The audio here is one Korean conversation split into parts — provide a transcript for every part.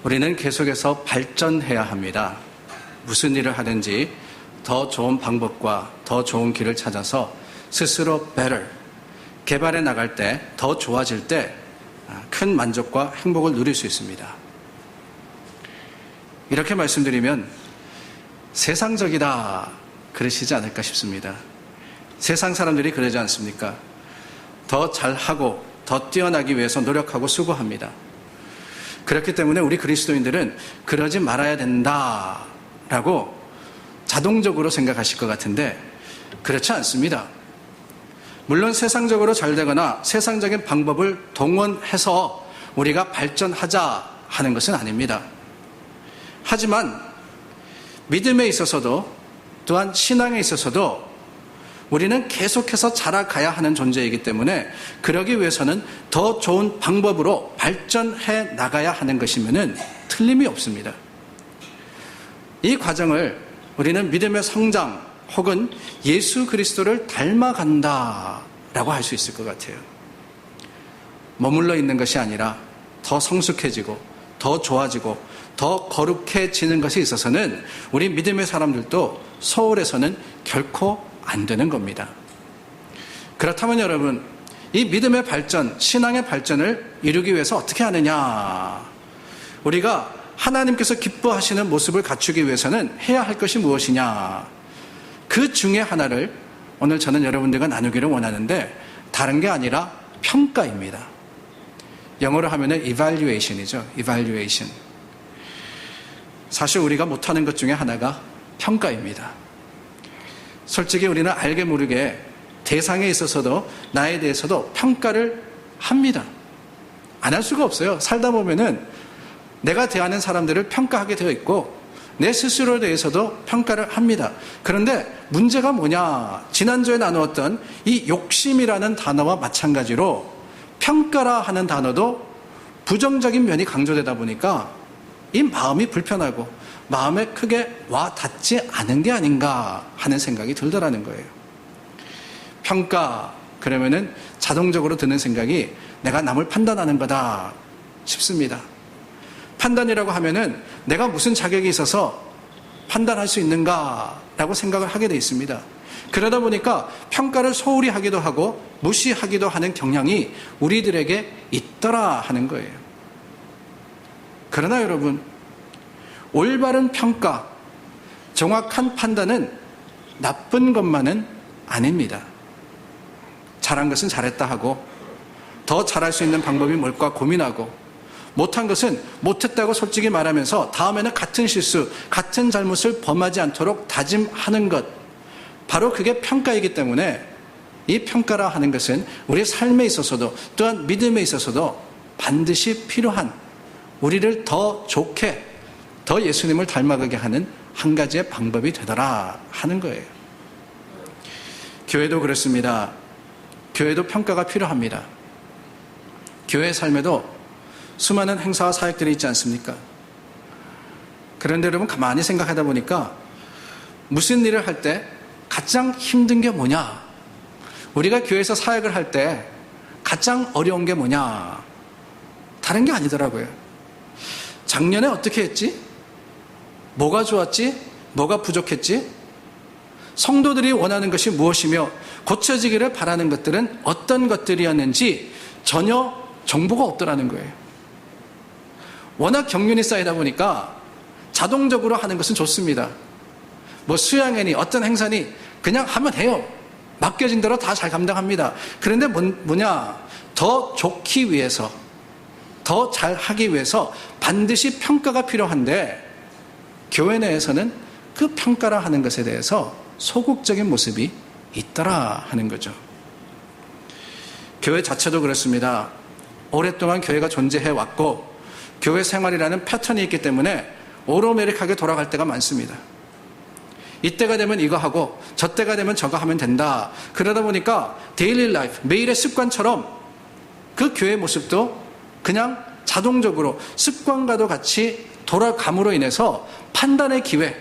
우리는 계속해서 발전해야 합니다. 무슨 일을 하든지 더 좋은 방법과 더 좋은 길을 찾아서 스스로 better, 개발해 나갈 때, 더 좋아질 때 큰 만족과 행복을 누릴 수 있습니다. 이렇게 말씀드리면 세상적이다 그러시지 않을까 싶습니다. 세상 사람들이 그러지 않습니까? 더 잘하고 더 뛰어나기 위해서 노력하고 수고합니다. 그렇기 때문에 우리 그리스도인들은 그러지 말아야 된다라고 자동적으로 생각하실 것 같은데 그렇지 않습니다. 물론 세상적으로 잘 되거나 세상적인 방법을 동원해서 우리가 발전하자 하는 것은 아닙니다. 하지만 믿음에 있어서도 또한 신앙에 있어서도 우리는 계속해서 자라가야 하는 존재이기 때문에 그러기 위해서는 더 좋은 방법으로 발전해 나가야 하는 것이면은 틀림이 없습니다. 이 과정을 우리는 믿음의 성장 혹은 예수 그리스도를 닮아간다라고 할 수 있을 것 같아요. 머물러 있는 것이 아니라 더 성숙해지고 더 좋아지고 더 거룩해지는 것에 있어서는 우리 믿음의 사람들도 소홀해서는 결코 안 되는 겁니다. 그렇다면 여러분, 이 믿음의 발전, 신앙의 발전을 이루기 위해서 어떻게 하느냐? 우리가 하나님께서 기뻐하시는 모습을 갖추기 위해서는 해야 할 것이 무엇이냐? 그 중에 하나를 오늘 저는 여러분들과 나누기를 원하는데 다른 게 아니라 평가입니다. 영어로 하면은 evaluation이죠. evaluation. 사실 우리가 못하는 것 중에 하나가 평가입니다. 솔직히 우리는 알게 모르게 대상에 있어서도 나에 대해서도 평가를 합니다. 안 할 수가 없어요. 살다 보면은 내가 대하는 사람들을 평가하게 되어 있고 내 스스로에 대해서도 평가를 합니다. 그런데 문제가 뭐냐? 지난주에 나누었던 이 욕심이라는 단어와 마찬가지로 평가라 하는 단어도 부정적인 면이 강조되다 보니까 이 마음이 불편하고 마음에 크게 와 닿지 않은 게 아닌가 하는 생각이 들더라는 거예요. 평가, 그러면은 자동적으로 드는 생각이 내가 남을 판단하는 거다 싶습니다. 판단이라고 하면은 내가 무슨 자격이 있어서 판단할 수 있는가라고 생각을 하게 돼 있습니다. 그러다 보니까 평가를 소홀히 하기도 하고 무시하기도 하는 경향이 우리들에게 있더라 하는 거예요. 그러나 여러분, 올바른 평가, 정확한 판단은 나쁜 것만은 아닙니다. 잘한 것은 잘했다 하고 더 잘할 수 있는 방법이 뭘까 고민하고 못한 것은 못했다고 솔직히 말하면서 다음에는 같은 실수, 같은 잘못을 범하지 않도록 다짐하는 것, 바로 그게 평가이기 때문에 이 평가라 하는 것은 우리의 삶에 있어서도 또한 믿음에 있어서도 반드시 필요한, 우리를 더 좋게, 더 예수님을 닮아가게 하는 한 가지의 방법이 되더라 하는 거예요. 교회도 그렇습니다. 교회도 평가가 필요합니다. 교회 삶에도 수많은 행사와 사역들이 있지 않습니까? 그런데 여러분 가만히 생각하다 보니까 무슨 일을 할 때 가장 힘든 게 뭐냐? 우리가 교회에서 사역을 할 때 가장 어려운 게 뭐냐? 다른 게 아니더라고요. 작년에 어떻게 했지? 뭐가 좋았지? 뭐가 부족했지? 성도들이 원하는 것이 무엇이며 고쳐지기를 바라는 것들은 어떤 것들이었는지 전혀 정보가 없더라는 거예요. 워낙 경륜이 쌓이다 보니까 자동적으로 하는 것은 좋습니다. 뭐 수양회니 어떤 행사니 그냥 하면 해요. 맡겨진 대로 다 잘 감당합니다. 그런데 뭐냐? 더 좋기 위해서, 더 잘하기 위해서 반드시 평가가 필요한데 교회 내에서는 그 평가라 하는 것에 대해서 소극적인 모습이 있더라 하는 거죠. 교회 자체도 그렇습니다. 오랫동안 교회가 존재해 왔고 교회 생활이라는 패턴이 있기 때문에 오로메릭하게 돌아갈 때가 많습니다. 이때가 되면 이거 하고 저때가 되면 저거 하면 된다. 그러다 보니까 데일리 라이프, 매일의 습관처럼 그 교회 모습도 그냥 자동적으로 습관과도 같이 돌아감으로 인해서 판단의 기회,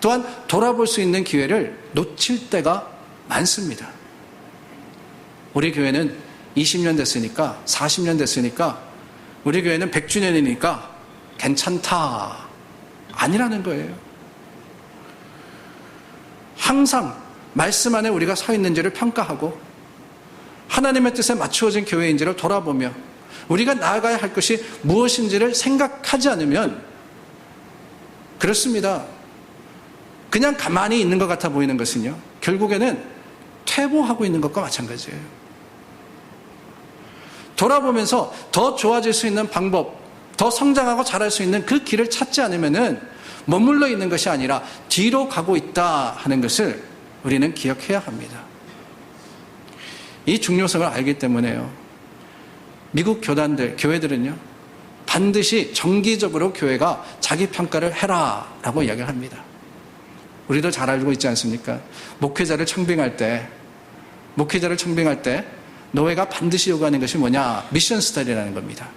또한 돌아볼 수 있는 기회를 놓칠 때가 많습니다. 우리 교회는 20년 됐으니까, 40년 됐으니까, 우리 교회는 100주년이니까 괜찮다. 아니라는 거예요. 항상 말씀 안에 우리가 서 있는지를 평가하고 하나님의 뜻에 맞추어진 교회인지를 돌아보며 우리가 나아가야 할 것이 무엇인지를 생각하지 않으면 그렇습니다. 그냥 가만히 있는 것 같아 보이는 것은요, 결국에는 퇴보하고 있는 것과 마찬가지예요. 돌아보면서 더 좋아질 수 있는 방법, 더 성장하고 자랄 수 있는 그 길을 찾지 않으면은 머물러 있는 것이 아니라 뒤로 가고 있다 하는 것을 우리는 기억해야 합니다. 이 중요성을 알기 때문에요, 미국 교회들은요, 반드시 정기적으로 교회가 자기 평가를 해라 라고 이야기를 합니다. 우리도 잘 알고 있지 않습니까? 목회자를 청빙할 때 노회가 반드시 요구하는 것이 뭐냐? 미션 스타디라는 겁니다.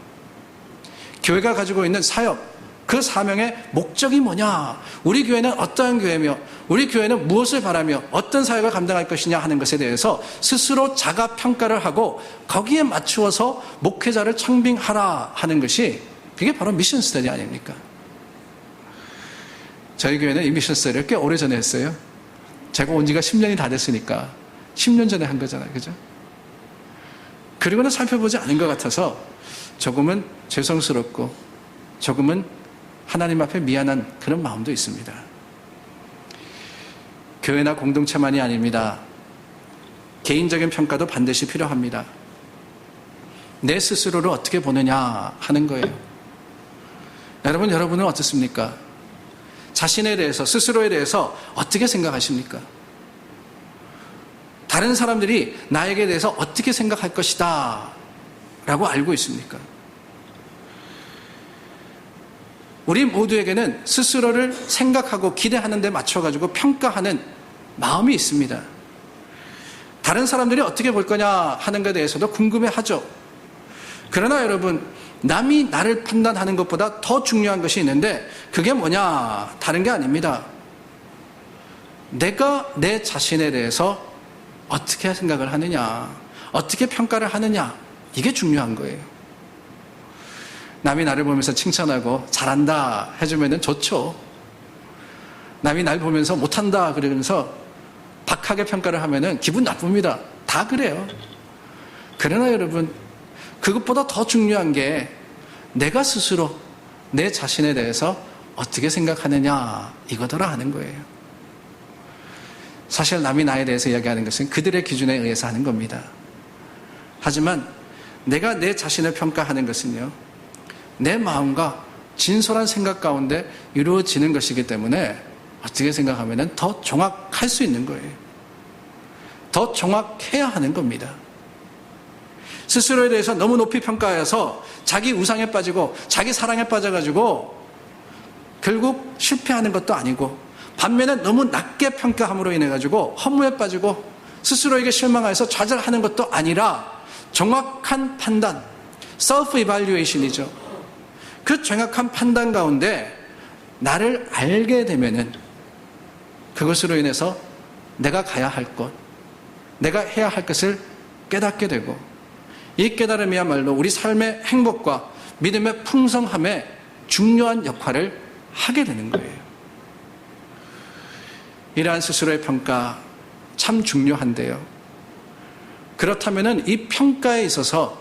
교회가 가지고 있는 사역, 그 사명의 목적이 뭐냐? 우리 교회는 어떠한 교회며 우리 교회는 무엇을 바라며 어떤 사역을 감당할 것이냐 하는 것에 대해서 스스로 자가 평가를 하고 거기에 맞추어서 목회자를 청빙하라 하는 것이, 그게 바로 미션 스터디 아닙니까? 저희 교회는 이 미션 스터디를 꽤 오래전에 했어요. 제가 온 지가 10년이 다 됐으니까 10년 전에 한 거잖아요. 그죠? 그리고는 살펴보지 않은 것 같아서 조금은 죄송스럽고 조금은 하나님 앞에 미안한 그런 마음도 있습니다. 교회나 공동체만이 아닙니다. 개인적인 평가도 반드시 필요합니다. 내 스스로를 어떻게 보느냐 하는 거예요. 여러분은 어떻습니까? 자신에 대해서, 스스로에 대해서 어떻게 생각하십니까? 다른 사람들이 나에게 대해서 어떻게 생각할 것이다 라고 알고 있습니까? 우리 모두에게는 스스로를 생각하고 기대하는 데 맞춰가지고 평가하는 마음이 있습니다. 다른 사람들이 어떻게 볼 거냐 하는 것에 대해서도 궁금해하죠. 그러나 여러분, 남이 나를 판단하는 것보다 더 중요한 것이 있는데 그게 뭐냐? 다른 게 아닙니다. 내가 내 자신에 대해서 어떻게 생각을 하느냐, 어떻게 평가를 하느냐, 이게 중요한 거예요. 남이 나를 보면서 칭찬하고 잘한다 해주면 좋죠. 남이 날 보면서 못한다 그러면서 박하게 평가를 하면 기분 나쁩니다. 다 그래요. 그러나 여러분, 그것보다 더 중요한 게 내가 스스로 내 자신에 대해서 어떻게 생각하느냐, 이거더라 하는 거예요. 사실 남이 나에 대해서 이야기하는 것은 그들의 기준에 의해서 하는 겁니다. 하지만 내가 내 자신을 평가하는 것은요, 내 마음과 진솔한 생각 가운데 이루어지는 것이기 때문에 어떻게 생각하면 더 정확할 수 있는 거예요. 더 정확해야 하는 겁니다. 스스로에 대해서 너무 높이 평가해서 자기 우상에 빠지고 자기 사랑에 빠져가지고 결국 실패하는 것도 아니고, 반면에 너무 낮게 평가함으로 인해가지고 허무에 빠지고 스스로에게 실망해서 좌절하는 것도 아니라 정확한 판단, self evaluation이죠. 그 정확한 판단 가운데 나를 알게 되면은 그것으로 인해서 내가 가야 할 것, 내가 해야 할 것을 깨닫게 되고, 이 깨달음이야말로 우리 삶의 행복과 믿음의 풍성함에 중요한 역할을 하게 되는 거예요. 이러한 스스로의 평가 참 중요한데요. 그렇다면은 이 평가에 있어서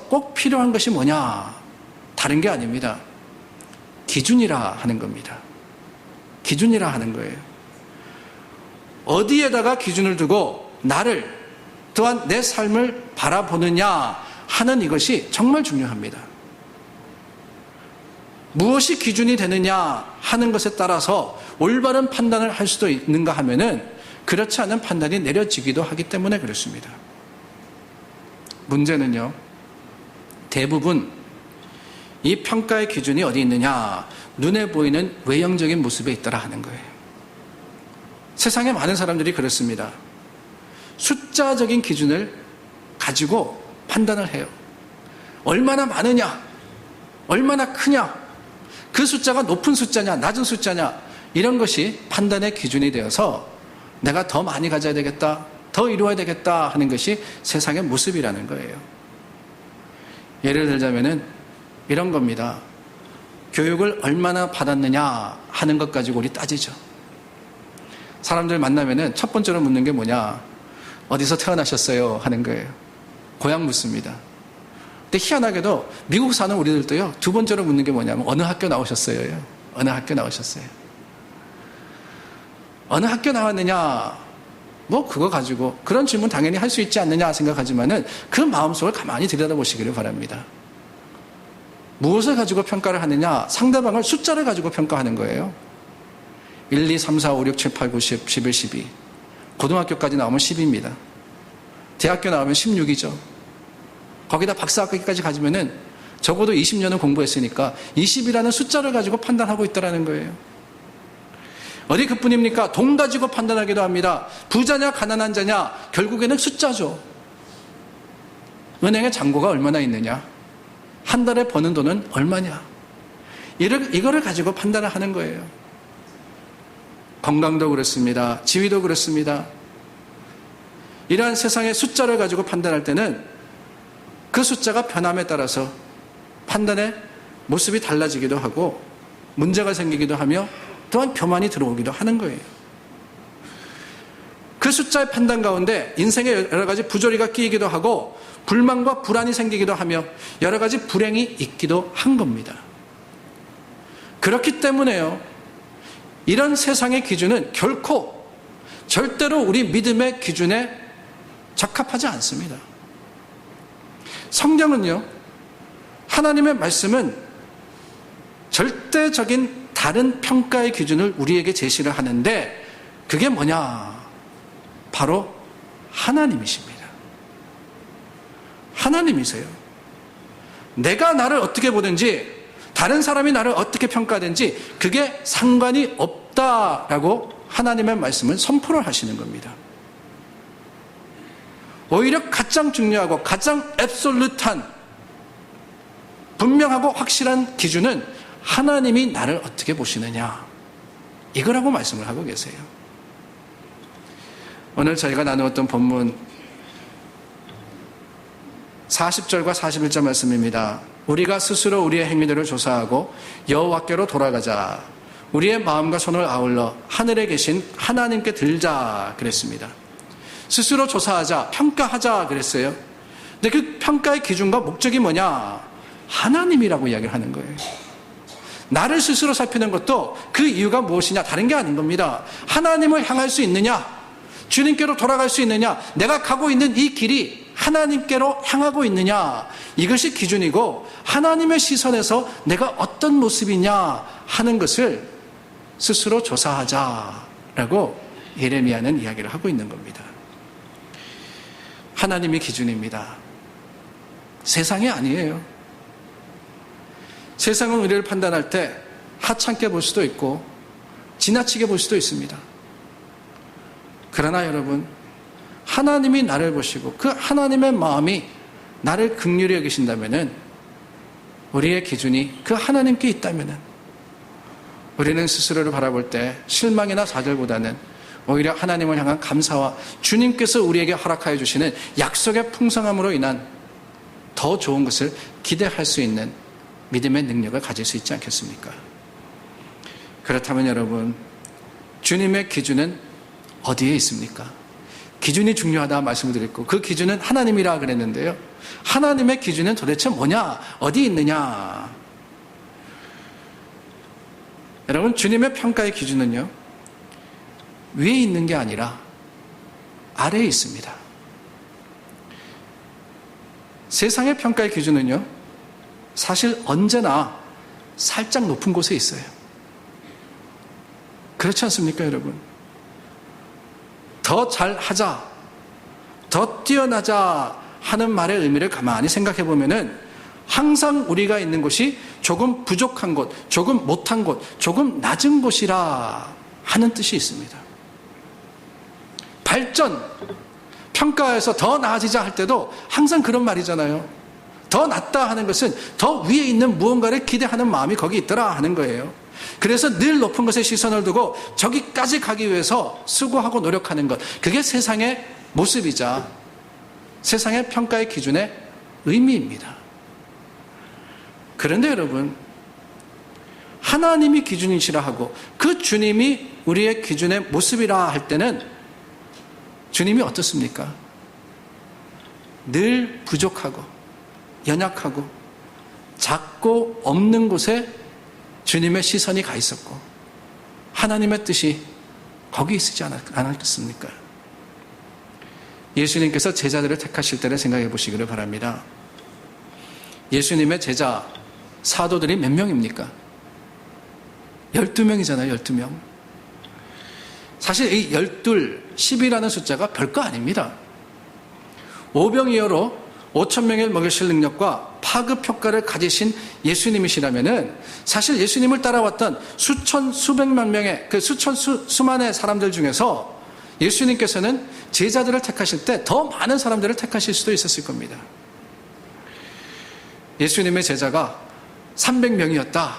꼭 필요한 것이 뭐냐? 다른 게 아닙니다. 기준이라 하는 겁니다. 기준이라 하는 거예요. 어디에다가 기준을 두고 나를, 또한 내 삶을 바라보느냐 하는 이것이 정말 중요합니다. 무엇이 기준이 되느냐 하는 것에 따라서 올바른 판단을 할 수도 있는가 하면은 그렇지 않은 판단이 내려지기도 하기 때문에 그렇습니다. 문제는요, 대부분 이 평가의 기준이 어디 있느냐, 눈에 보이는 외형적인 모습에 있더라 하는 거예요. 세상에 많은 사람들이 그렇습니다. 숫자적인 기준을 가지고 판단을 해요. 얼마나 많으냐, 얼마나 크냐, 그 숫자가 높은 숫자냐, 낮은 숫자냐, 이런 것이 판단의 기준이 되어서 내가 더 많이 가져야 되겠다, 더 이루어야 되겠다 하는 것이 세상의 모습이라는 거예요. 예를 들자면은 이런 겁니다. 교육을 얼마나 받았느냐 하는 것 가지고 우리 따지죠. 사람들 만나면은 첫 번째로 묻는 게 뭐냐? 어디서 태어나셨어요? 하는 거예요. 고향 묻습니다. 근데 희한하게도 미국 사는 우리들도요, 두 번째로 묻는 게 뭐냐면 어느 학교 나오셨어요? 어느 학교 나오셨어요? 어느 학교 나왔느냐? 뭐 그거 가지고 그런 질문 당연히 할 수 있지 않느냐 생각하지만은 그 마음속을 가만히 들여다보시기를 바랍니다. 무엇을 가지고 평가를 하느냐? 상대방을 숫자를 가지고 평가하는 거예요. 1, 2, 3, 4, 5, 6, 7, 8, 9, 10, 11, 12. 고등학교까지 나오면 10입니다. 대학교 나오면 16이죠. 거기다 박사학위까지 가지면은 적어도 20년은 공부했으니까 20이라는 숫자를 가지고 판단하고 있다는 거예요. 어디 그뿐입니까? 돈 가지고 판단하기도 합니다. 부자냐 가난한 자냐 결국에는 숫자죠. 은행에 잔고가 얼마나 있느냐, 한 달에 버는 돈은 얼마냐, 이거를 가지고 판단을 하는 거예요. 건강도 그렇습니다. 지위도 그렇습니다. 이러한 세상의 숫자를 가지고 판단할 때는 그 숫자가 변함에 따라서 판단의 모습이 달라지기도 하고 문제가 생기기도 하며 또한 교만이 들어오기도 하는 거예요. 그 숫자의 판단 가운데 인생에 여러 가지 부조리가 끼이기도 하고 불만과 불안이 생기기도 하며 여러 가지 불행이 있기도 한 겁니다. 그렇기 때문에요, 이런 세상의 기준은 결코 절대로 우리 믿음의 기준에 적합하지 않습니다. 성경은요, 하나님의 말씀은 절대적인 다른 평가의 기준을 우리에게 제시를 하는데 그게 뭐냐? 바로 하나님이십니다. 하나님이세요. 내가 나를 어떻게 보든지 다른 사람이 나를 어떻게 평가하든지 그게 상관이 없다라고 하나님의 말씀은 선포를 하시는 겁니다. 오히려 가장 중요하고 가장 앱솔루트한 분명하고 확실한 기준은 하나님이 나를 어떻게 보시느냐, 이거라고 말씀을 하고 계세요. 오늘 저희가 나누었던 본문 40절과 41절 말씀입니다. 우리가 스스로 우리의 행위들을 조사하고 여호와께로 돌아가자. 우리의 마음과 손을 아울러 하늘에 계신 하나님께 들자 그랬습니다. 스스로 조사하자, 평가하자 그랬어요. 근데 그 평가의 기준과 목적이 뭐냐? 하나님이라고 이야기를 하는 거예요. 나를 스스로 살피는 것도 그 이유가 무엇이냐? 다른 게 아닌 겁니다. 하나님을 향할 수 있느냐? 주님께로 돌아갈 수 있느냐? 내가 가고 있는 이 길이 하나님께로 향하고 있느냐? 이것이 기준이고 하나님의 시선에서 내가 어떤 모습이냐 하는 것을 스스로 조사하자라고 예레미야는 이야기를 하고 있는 겁니다. 하나님이 기준입니다. 세상이 아니에요. 세상은 우리를 판단할 때 하찮게 볼 수도 있고 지나치게 볼 수도 있습니다. 그러나 여러분, 하나님이 나를 보시고 그 하나님의 마음이 나를 긍휼히 여기신다면은, 우리의 기준이 그 하나님께 있다면은 우리는 스스로를 바라볼 때 실망이나 좌절보다는 오히려 하나님을 향한 감사와 주님께서 우리에게 허락하여 주시는 약속의 풍성함으로 인한 더 좋은 것을 기대할 수 있는 믿음의 능력을 가질 수 있지 않겠습니까? 그렇다면 여러분, 주님의 기준은 어디에 있습니까? 기준이 중요하다 말씀을 드렸고 그 기준은 하나님이라 그랬는데요, 하나님의 기준은 도대체 뭐냐? 어디 있느냐? 여러분, 주님의 평가의 기준은요, 위에 있는 게 아니라 아래에 있습니다. 세상의 평가의 기준은요, 사실 언제나 살짝 높은 곳에 있어요. 그렇지 않습니까, 여러분? 더 잘하자, 더 뛰어나자 하는 말의 의미를 가만히 생각해 보면은 항상 우리가 있는 곳이 조금 부족한 곳, 조금 못한 곳, 조금 낮은 곳이라 하는 뜻이 있습니다. 발전, 평가에서 더 나아지자 할 때도 항상 그런 말이잖아요. 더 낫다 하는 것은 더 위에 있는 무언가를 기대하는 마음이 거기 있더라 하는 거예요. 그래서 늘 높은 것에 시선을 두고 저기까지 가기 위해서 수고하고 노력하는 것, 그게 세상의 모습이자 세상의 평가의 기준의 의미입니다. 그런데 여러분, 하나님이 기준이시라 하고 그 주님이 우리의 기준의 모습이라 할 때는 주님이 어떻습니까? 늘 부족하고 연약하고 작고 없는 곳에 주님의 시선이 가 있었고 하나님의 뜻이 거기 있지 않았겠습니까? 예수님께서 제자들을 택하실 때를 생각해 보시기를 바랍니다. 예수님의 제자 사도들이 몇 명입니까? 12명이잖아요. 12명. 사실 이 12, 10이라는 숫자가 별거 아닙니다. 오병이어로 5,000명을 먹이실 능력과 파급 효과를 가지신 예수님이시라면은 사실 예수님을 따라왔던 수천, 수백만 명의 그 수만의 사람들 중에서 예수님께서는 제자들을 택하실 때 더 많은 사람들을 택하실 수도 있었을 겁니다. 예수님의 제자가 300명이었다.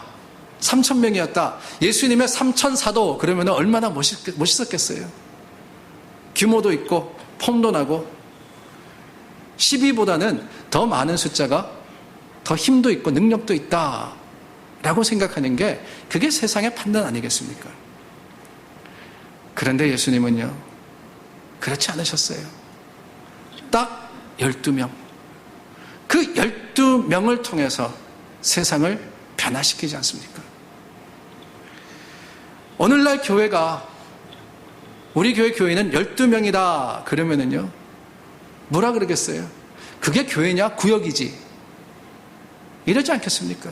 3,000명이었다. 예수님의 3,000사도 그러면 얼마나 멋있었겠어요. 규모도 있고 폼도 나고 12보다는 더 많은 숫자가 더 힘도 있고 능력도 있다 라고 생각하는 게 그게 세상의 판단 아니겠습니까? 그런데 예수님은요 그렇지 않으셨어요. 딱 12명. 그 12명을 통해서 세상을 변화시키지 않습니까? 오늘날 교회가 우리 교회 교인은 12명이다 그러면은요 뭐라 그러겠어요? 그게 교회냐? 구역이지. 이러지 않겠습니까?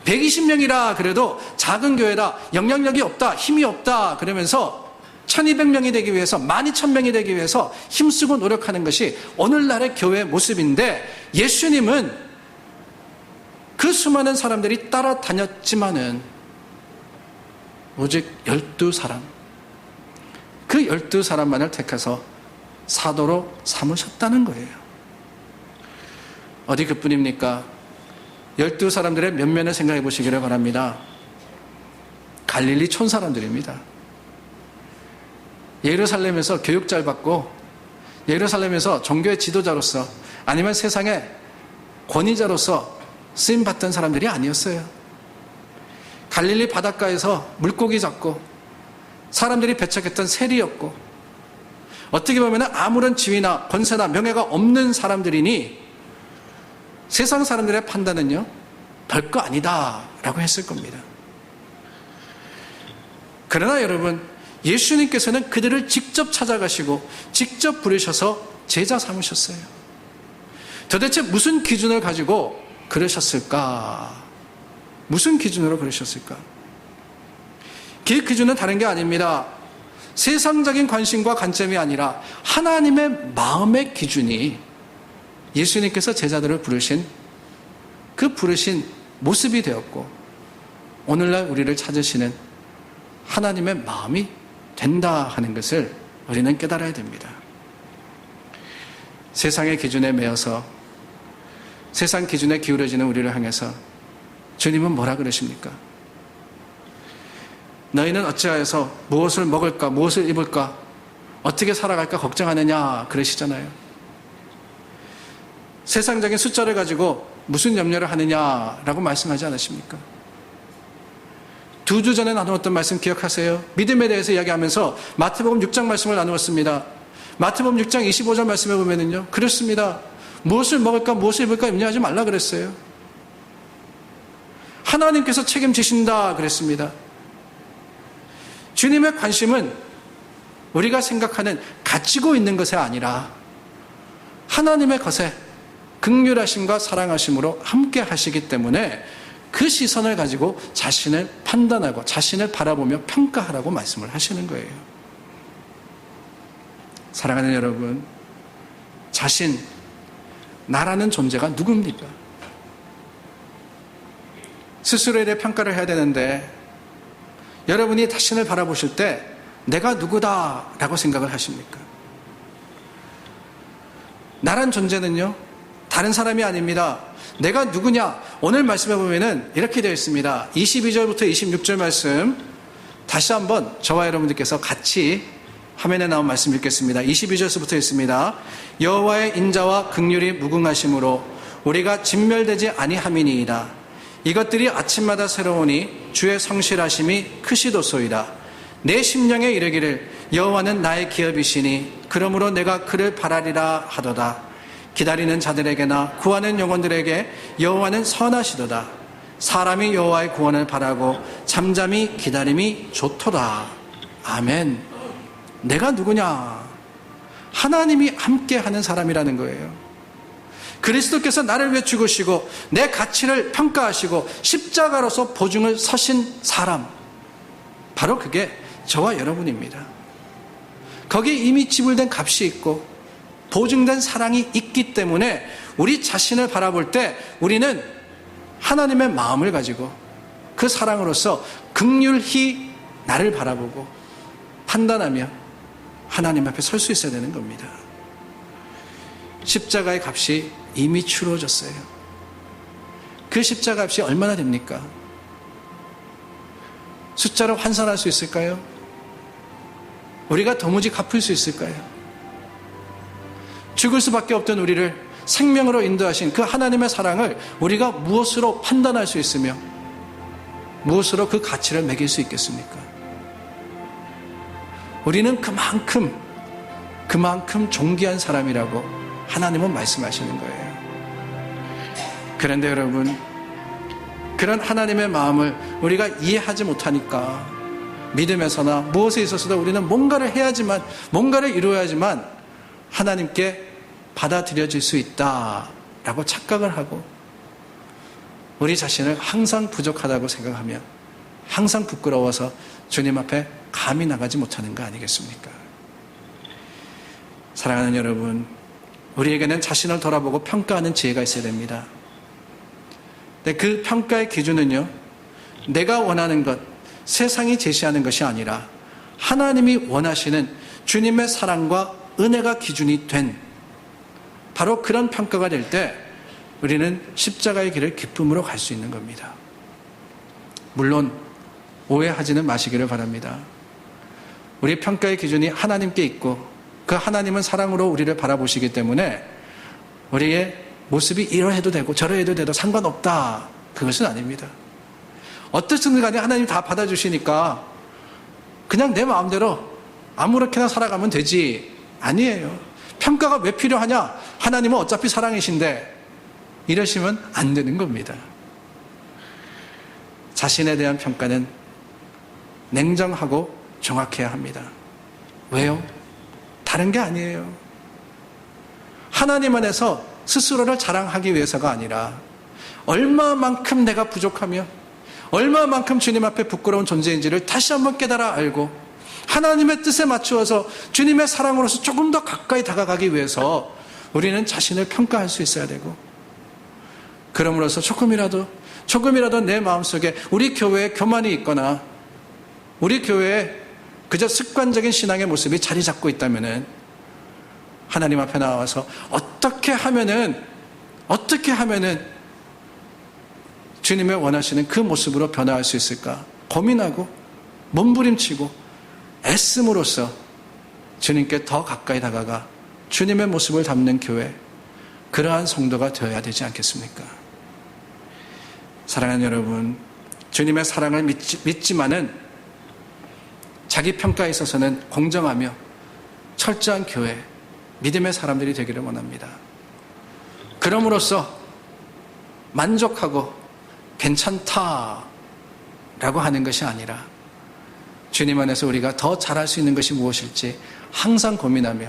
120명이라 그래도 작은 교회다. 영향력이 없다. 힘이 없다. 그러면서 1200명이 되기 위해서 12000명이 되기 위해서 힘쓰고 노력하는 것이 오늘날의 교회의 모습인데 예수님은 그 수많은 사람들이 따라다녔지만은 오직 12사람 그 12사람만을 택해서 사도로 삼으셨다는 거예요. 어디 그뿐입니까? 12사람들의 면면을 생각해 보시기를 바랍니다. 갈릴리 촌 사람들입니다. 예루살렘에서 교육 잘 받고 예루살렘에서 종교의 지도자로서 아니면 세상의 권위자로서 쓰임받던 사람들이 아니었어요. 갈릴리 바닷가에서 물고기 잡고 사람들이 배척했던 세리였고 어떻게 보면 아무런 지위나 권세나 명예가 없는 사람들이니 세상 사람들의 판단은요 별거 아니다 라고 했을 겁니다. 그러나 여러분 예수님께서는 그들을 직접 찾아가시고 직접 부르셔서 제자 삼으셨어요. 도대체 무슨 기준을 가지고 그러셨을까? 무슨 기준으로 그러셨을까? 그 기준은 다른 게 아닙니다. 세상적인 관심과 관점이 아니라 하나님의 마음의 기준이 예수님께서 제자들을 부르신 그 부르신 모습이 되었고 오늘날 우리를 찾으시는 하나님의 마음이 된다 하는 것을 우리는 깨달아야 됩니다. 세상의 기준에 매여서 세상 기준에 기울어지는 우리를 향해서 주님은 뭐라 그러십니까? 너희는 어찌하여서 무엇을 먹을까 무엇을 입을까 어떻게 살아갈까 걱정하느냐 그러시잖아요. 세상적인 숫자를 가지고 무슨 염려를 하느냐라고 말씀하지 않으십니까? 2주 전에 나누었던 말씀 기억하세요? 믿음에 대해서 이야기하면서 마태복음 6장 말씀을 나누었습니다. 마태복음 6장 25절 말씀에 보면은요 그렇습니다. 무엇을 먹을까 무엇을 입을까 염려하지 말라 그랬어요. 하나님께서 책임지신다 그랬습니다. 주님의 관심은 우리가 생각하는 가지고 있는 것이 아니라 하나님의 것에 긍휼하심과 사랑하심으로 함께 하시기 때문에 그 시선을 가지고 자신을 판단하고 자신을 바라보며 평가하라고 말씀을 하시는 거예요. 사랑하는 여러분, 자신, 나라는 존재가 누굽니까? 스스로에 대해 평가를 해야 되는데 여러분이 자신을 바라보실 때 내가 누구다라고 생각을 하십니까? 나란 존재는요 다른 사람이 아닙니다. 내가 누구냐? 오늘 말씀해 보면은 이렇게 되어 있습니다. 22절부터 26절 말씀 다시 한번 저와 여러분들께서 같이 화면에 나온 말씀 읽겠습니다. 22절부터 있습니다. 여호와의 인자와 긍휼이 무궁하심으로 우리가 진멸되지 아니함이니이다. 이것들이 아침마다 새로우니 주의 성실하심이 크시도소이다. 내 심령에 이르기를 여호와는 나의 기업이시니 그러므로 내가 그를 바라리라 하도다. 기다리는 자들에게나 구하는 영혼들에게 여호와는 선하시도다. 사람이 여호와의 구원을 바라고 잠잠히 기다림이 좋도다. 아멘. 내가 누구냐? 하나님이 함께하는 사람이라는 거예요. 그리스도께서 나를 위해 죽으시고 내 가치를 평가하시고 십자가로서 보증을 서신 사람, 바로 그게 저와 여러분입니다. 거기에 이미 지불된 값이 있고 보증된 사랑이 있기 때문에 우리 자신을 바라볼 때 우리는 하나님의 마음을 가지고 그 사랑으로서 긍휼히 나를 바라보고 판단하며 하나님 앞에 설 수 있어야 되는 겁니다. 십자가의 값이 이미 치루어졌어요. 그 십자가 값이 얼마나 됩니까? 숫자로 환산할 수 있을까요? 우리가 도무지 갚을 수 있을까요? 죽을 수밖에 없던 우리를 생명으로 인도하신 그 하나님의 사랑을 우리가 무엇으로 판단할 수 있으며 무엇으로 그 가치를 매길 수 있겠습니까? 우리는 그만큼 존귀한 사람이라고 하나님은 말씀하시는 거예요. 그런데 여러분, 그런 하나님의 마음을 우리가 이해하지 못하니까 믿음에서나 무엇에 있어서도 우리는 뭔가를 해야지만, 뭔가를 이루어야지만 하나님께 받아들여질 수 있다라고 착각을 하고 우리 자신을 항상 부족하다고 생각하며 항상 부끄러워서 주님 앞에 감히 나가지 못하는 거 아니겠습니까? 사랑하는 여러분, 우리에게는 자신을 돌아보고 평가하는 지혜가 있어야 됩니다. 근데 그 평가의 기준은요, 내가 원하는 것, 세상이 제시하는 것이 아니라 하나님이 원하시는 주님의 사랑과 은혜가 기준이 된 바로 그런 평가가 될 때 우리는 십자가의 길을 기쁨으로 갈 수 있는 겁니다. 물론 오해하지는 마시기를 바랍니다. 우리 평가의 기준이 하나님께 있고 그 하나님은 사랑으로 우리를 바라보시기 때문에 우리의 모습이 이러해도 되고 저러해도 돼도 상관없다, 그것은 아닙니다. 어떻든 간에 하나님 다 받아주시니까 그냥 내 마음대로 아무렇게나 살아가면 되지, 아니에요. 평가가 왜 필요하냐? 하나님은 어차피 사랑이신데, 이러시면 안 되는 겁니다. 자신에 대한 평가는 냉정하고 정확해야 합니다. 왜요? 다른 게 아니에요. 하나님 안에서 스스로를 자랑하기 위해서가 아니라 얼마만큼 내가 부족하며 얼마만큼 주님 앞에 부끄러운 존재인지를 다시 한번 깨달아 알고 하나님의 뜻에 맞추어서 주님의 사랑으로서 조금 더 가까이 다가가기 위해서 우리는 자신을 평가할 수 있어야 되고, 그럼으로써 조금이라도 내 마음속에 우리 교회에 교만이 있거나 우리 교회에 그저 습관적인 신앙의 모습이 자리 잡고 있다면은 하나님 앞에 나와서 어떻게 하면은 주님의 원하시는 그 모습으로 변화할 수 있을까 고민하고 몸부림치고 애씀으로써 주님께 더 가까이 다가가 주님의 모습을 담는 교회, 그러한 성도가 되어야 되지 않겠습니까? 사랑하는 여러분, 주님의 사랑을 믿지만은 자기 평가에 있어서는 공정하며 철저한 교회, 믿음의 사람들이 되기를 원합니다. 그럼으로써 만족하고 괜찮다라고 하는 것이 아니라 주님 안에서 우리가 더 잘할 수 있는 것이 무엇일지 항상 고민하며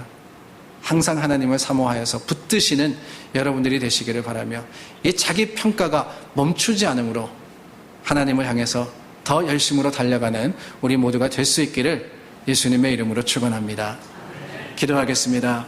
항상 하나님을 사모하여서 붙드시는 여러분들이 되시기를 바라며, 이 자기 평가가 멈추지 않으므로 하나님을 향해서 더 열심으로 달려가는 우리 모두가 될 수 있기를 예수님의 이름으로 축원합니다. 기도하겠습니다.